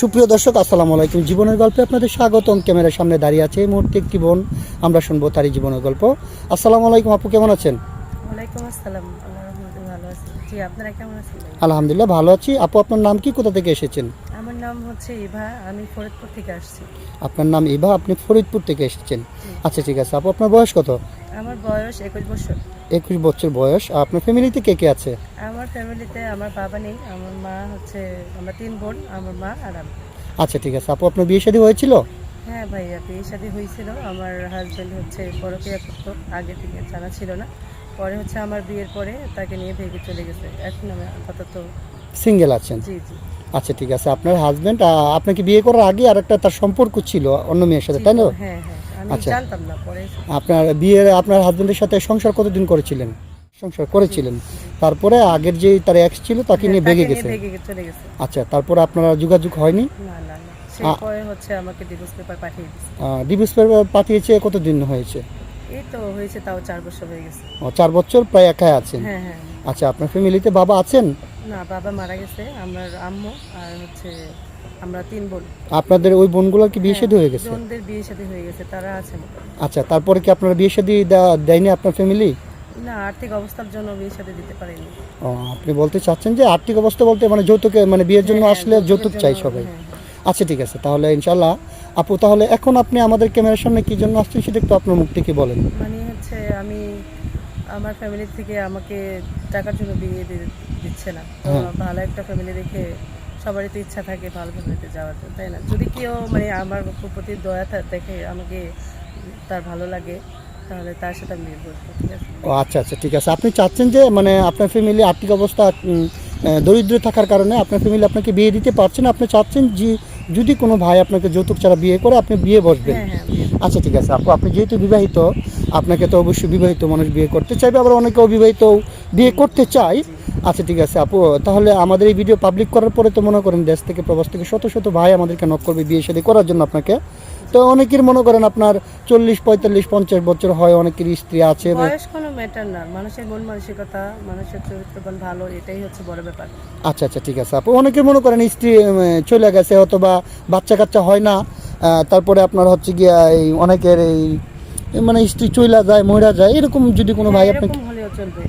সুপ্রিয় দর্শক, আসসালামু আলাইকুম। জীবনের গল্পে আপনাদের স্বাগতম। ক্যামেরার সামনে দাঁড়িয়ে আছে এই মুহূর্তে একটি বোন, আমরা শুনবো তারই জীবনের গল্প। আসসালামু আলাইকুম আপু, কেমন আছেন? ওয়ালাইকুম আসসালাম। আল্লাহর রহমতে ভালো আছি। জি, আপনারা কেমন আছেন? আলহামদুলিল্লাহ ভালো আছি। আপু, আপনার নাম কি, কোথা থেকে এসেছেন? আমার নাম হচ্ছে ইভা, আমি ফরিদপুর থেকে আসছি। আপনার নাম ইভা, আপনি ফরিদপুর থেকে এসেছেন। আচ্ছা ঠিক আছে আপু, আপনার বয়স কত? আমার বয়স 21 বছর। 21 বছর বয়স। আপনার ফ্যামিলিতে কে কে আছে? আমার ফ্যামিলিতে আমার বাবা নেই, আমার মা হচ্ছে, আমরা 3 বোন, আমার মা আর আমি। আচ্ছা ঠিক আছে আপু, আপনার বিয়ে শাদী হয়েছিল? হ্যাঁ ভাইয়া, বিয়ে শাদী হয়েছিল। আমার হাজব্যান্ড হচ্ছে পরকীয়া করতো, আগে থেকে জানা ছিল না। পরে হচ্ছে আমার বিয়ের পরে তাকে নিয়ে ভেগে চলে গেছে। এখন আমি আপাতত সিঙ্গেল আছেন? জি জি আচ্ছা ঠিক আছে। আপনার হাজবেন্ড আপনাকে বিয়ে করার আগে আর একটা তার সম্পর্ক ছিল অন্য মেয়ের সাথে, জি, তাই না? হ্যাঁ হ্যাঁ, আমি আচ্ছা। জানতাম না পরে। আপনার হাজবেন্ডের সাথে সংসার কতদিন করেছিলেন? সংসার করেছিলেন, তারপরে আগের যে তার এক্স ছিল তাকে হ্যাঁ, নিয়ে তাকে ভেগে নিয়ে গেছে? ভেগে চলে গেছে। আচ্ছা, তারপরে আপনারা যোগাযোগ হয়নি? না না না, সে পরে হচ্ছে আমাকে ডিভোর্স পেপার পাঠিয়ে দিয়েছে। ডিভোর্স পেপার পাঠিয়েছে? কতদিন হয়েছে? এই তো হয়েছে, তাও 4 বছর হয়ে গেছে। 4 বছর প্রায় একাই আছেন? হ্যাঁ হ্যাঁ। আচ্ছা, আপনার ফ্যামিলিতে বাবা আছেন? না, বাবা মারা গেছে। আমার আম্মু আর হচ্ছে আমরা 3 বোন। আপনাদের ওই বোনগুলোর কি বিয়ে শাদী হয়ে গেছে? বোনদের বিয়ে শাদী হয়ে গেছে, তারা আছে মোটামুটি। আচ্ছা, তারপরে কি আপনারা বিয়ে শাদী দেয়নি আপনার ফ্যামিলি? না, আর্থিক অবস্থার জন্য বিয়ে শাদী দিতে পারেনি। আপনি বলতে চাচ্ছেন যে আর্থিক অবস্থা বলতে মানে যৌতুকে, মানে বিয়ের জন্য হ্যাঁ, আসলে যৌতুক জন্য, চাই সবাই? হ্যাঁ, হ্যাঁ। আচ্ছা ঠিক আছে, তাহলে ইনশাল্লাহ আপু, তাহলে এখন আপনি আমাদের ক্যামেরার সামনে কি জন্য আসছেন সেটা একটু আপনার মুখ থেকে বলেন। মানে হচ্ছে আমি, আমার ফ্যামিলি থেকে আমাকে টাকার জন্য বিয়ে দিচ্ছে না তো। হ্যাঁ। ভালো একটা ফ্যামিলি দেখে, সবারই তো ইচ্ছা থাকে ভালো ফ্যামিলিতে যাওয়ার জন্য, তাই না? যদি কেউ মানে আমার প্রতি দয়া দেখে, আমাকে তার ভালো লাগে, তাহলে তার সাথে আমি বিয়ে করবো, ঠিক আছে? আচ্ছা আচ্ছা ঠিক আছে। আপনি চাচ্ছেন যে মানে আপনার ফ্যামিলি আর্থিক অবস্থা দরিদ্র থাকার কারণে আপনার ফ্যামিলি আপনাকে বিয়ে দিতে পারছে না। আপনি চাচ্ছেন যে যদি কোনো ভাই আপনাকে যৌতুক ছাড়া বিয়ে করে আপনি বিয়ে বসবেন। হ্যাঁ হ্যাঁ। আচ্ছা ঠিক আছে আপু, আপনি যেহেতু বিবাহিত, আপনাকে তো অবশ্যই বিবাহিত মানুষ বিয়ে করতে চাইবে, আবার অনেকে অবিবাহিত বিয়ে করতে চায়। আচ্ছা ঠিক আছে আপু, তাহলে আমাদের এই ভিডিও পাবলিক করার পরে তো মনে করেন দেশ থেকে প্রবাস থেকে শত শত ভাই আমাদেরকে নক করবে বিয়ে শাদী করার জন্য আপনাকে। তো অনেকের মনে করেন আপনার 40, 45, 50 বছর হয়, অনেকের স্ত্রী আছে। বয়স কোনো ম্যাটার না, মানুষের মন মানসিকতা, মানুষের চরিত্রবান ভালো, এটাই হচ্ছে বড় ব্যাপার। আচ্ছা আচ্ছা ঠিক আছে আপু, অনেকের মনে করেন স্ত্রী চলে গেছে, অথবা বাচ্চা কাচ্চা হয় না, তারপরে আপনার হচ্ছে গিয়া এই অনেকের এই মানে স্ত্রী চলে যায়, মহিলা যায়, এরকম যদি কোনো ভাই আপনাকে, এরকম হলেও চলবে,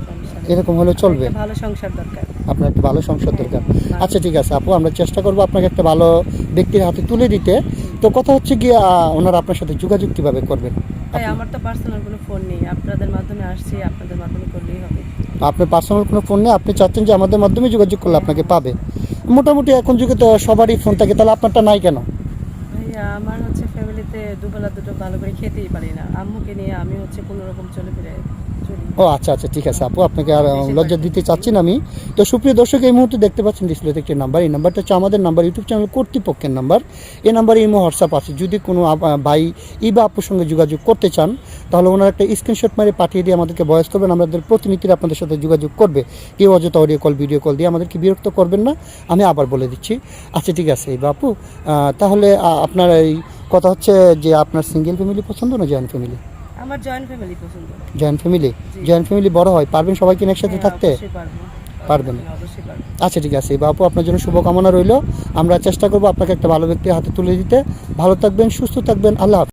সমস্যা নেই। এরকম হলে চলবে? একটা ভালো সংসার দরকার। আপনার একটা ভালো সংসার দরকার। ভালো। আচ্ছা ঠিক আছে আপু, আমরা চেষ্টা করবো আপনাকে একটা ভালো ব্যক্তির হাতে তুলে দিতে। তো কথা হচ্ছে গিয়ে ওনারা আপনার সাথে যোগাযোগ কিভাবে করবেন? তাই আমার তো পার্সোনাল কোনো ফোন নেই, আপনাদের মাধ্যমে আসছি, আপনাদের মাধ্যমে করলেই হবে। আপনার পার্সোনাল কোনো ফোন নেই, আপনি চাচ্ছেন যে আমাদের মাধ্যমে যোগাযোগ করলে আপনাকে পাবে? মোটামুটি এখন যুগে তো সবারই ফোন থাকে, তাহলে আপনারটা নাই কেন? ভাইয়া, আমার হচ্ছে ফ্যামিলিতে দুবেলা দুটো ভালো করে খেতেই পারি না, আম্মুকে নিয়ে আমি হচ্ছে কোনো রকম চলে ফিরে চলি। ও আচ্ছা আচ্ছা ঠিক আছে আপু, আপনাকে আর লজ্জা দিতে চাচ্ছি না আমি। তো সুপ্রিয় দর্শক, এই মুহূর্তে দেখতে পাচ্ছেন ডিসপ্লেতে একটি নাম্বার, এই নাম্বারটা হচ্ছে আমাদের নাম্বার, ইউটিউব চ্যানেল কর্তৃপক্ষের নাম্বার। এই নাম্বারে ইমো হোয়াটসঅ্যাপ আছে। যদি কোনো ভাই ইবা আপুর সঙ্গে যোগাযোগ করতে চান, তাহলে ওনার একটা স্ক্রিনশট মারে পাঠিয়ে দিয়ে আমাদেরকে ভয়েস করবেন, আমাদের প্রতিনিধিরা আপনাদের সাথে যোগাযোগ করবে। কেউ অযথা অডিও কল, ভিডিও কল দিয়ে আমাদেরকে বিরক্ত করবেন না, আমি আবার বলে দিচ্ছি। আচ্ছা ঠিক আছে ইবা আপু, তাহলে আপনার এই কথা হচ্ছে যে আপনার সিঙ্গেল ফ্যামিলি পছন্দ না জয়েন্ট ফ্যামিলি? আমার জয়েন্ট ফ্যামিলি পছন্দ। Joint family? জয়েন্ট ফ্যামিলি বড় হয়, পারবেন সবাইকে নিয়ে একসাথে হ্যাঁ, থাকতে? অবশ্যই পারবো। পারবেন? অবশ্যই পারবো। আচ্ছা ঠিক আছে বাপু, আপনার জন্য শুভকামনা রইল। আমরা চেষ্টা করবো আপনাকে একটা ভালো ব্যক্তির হাতে তুলে দিতে। ভালো থাকবেন, সুস্থ থাকবেন, আল্লাহ হাফেজ।